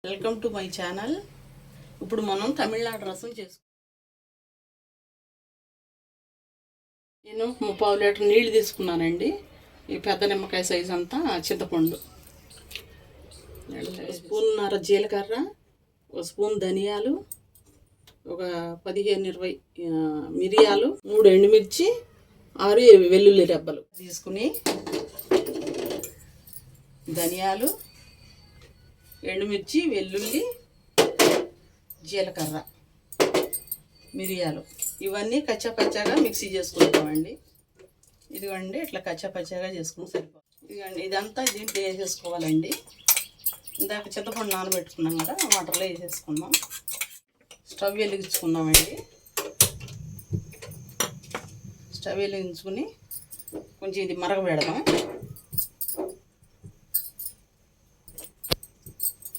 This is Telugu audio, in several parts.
Welcome to my channel. ఇప్పుడు మనం తమిళనాడు రసం చేసుకుంటాం. నేను 3/4 లీటర్ నీళ్ళు తీసుకున్నానండి. ఈ పెద్ద నిమ్మకాయ సైజ్ అంతా చింతపండు, స్పూన్నర జీలకర్ర, ఒక స్పూన్ ధనియాలు, ఒక 15-20 మిరియాలు, 3 ఎండుమిర్చి, 6 వెల్లుల్లి రెబ్బలు తీసుకుని ధనియాలు, ఎండుమిర్చి, వెల్లుల్లి, జీలకర్ర, మిరియాలు ఇవన్నీ కచ్చాపచ్చాగా మిక్సీ చేసుకుంటామండి. ఇదిగోండి ఇట్లా కచ్చాపచ్చాగా చేసుకుని సరిపోతుంది. ఇదిగోండి ఇదంతా దీంట్లో వేసేసుకోవాలండి. ఇందాక చింతపండు నానబెట్టుకున్నాం కదా, వాటర్లో వేసేసుకుందాం. స్టవ్ వెలిగించుకుందామండి. స్టవ్ వెలిగించుకుని కొంచెం ఇది మరగబెడదాం.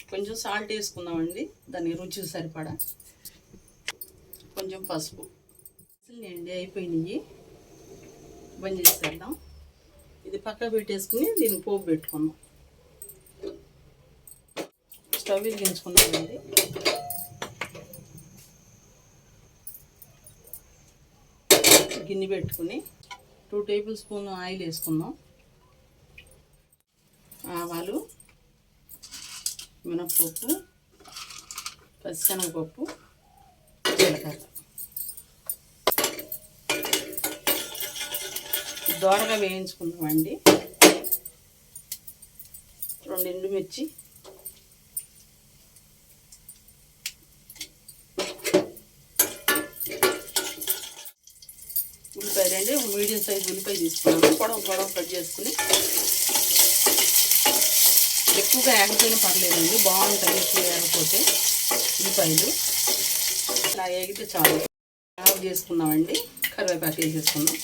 కొంచెం సాల్ట్ వేసుకుందామండి, దానికి రుచికి సరిపడా. కొంచెం పసుపు. అండి అయిపోయినాయి, బంద్ చేసేద్దాం. ఇది పక్క పెట్టేసుకుని దీన్ని పోపు పెట్టుకుందాం. స్టవ్ వెలిగించుకుందామండి. గిన్నె పెట్టుకుని 2 టేబుల్ స్పూన్ ఆయిల్ వేసుకుందాం. ఆవాలు, మినప్పప్పు, పచ్చిశనగపప్పు, జీలకర్ర దోరగా వేయించుకుందామండి. 2 ఎండుమిర్చి, ఉల్లిపాయ 2 మీడియం సైజ్ ఉల్లిపాయ తీసుకున్నాను. పొడవు కట్ చేసుకుని, ఎక్కువగా ఏగపోయినా పర్లేదండి, బాగుంటుంది. ఎక్కువ ఏగపోతే ఉల్లిపాయలు ఇలా ఏగితే చాలు. ఆఫ్ చేసుకున్నామండి. కరివేపాకు వేసేసుకున్నాం.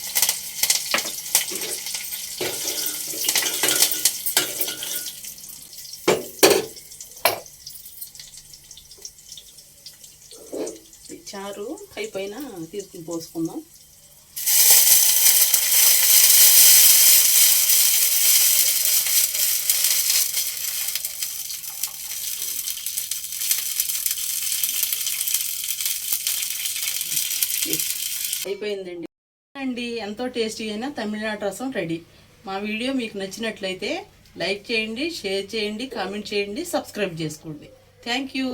చారు అయిపోయినా తీసుకుని పోసుకుందాం. అయిపోయిందండి. ఎంతో టేస్టీ అయినా తమిళనాడు రసం రెడీ. మా వీడియో మీకు నచ్చినట్లయితే లైక్ చేయండి, షేర్ చేయండి, కామెంట్ చేయండి, సబ్స్క్రైబ్ చేసుకోండి. Thank you.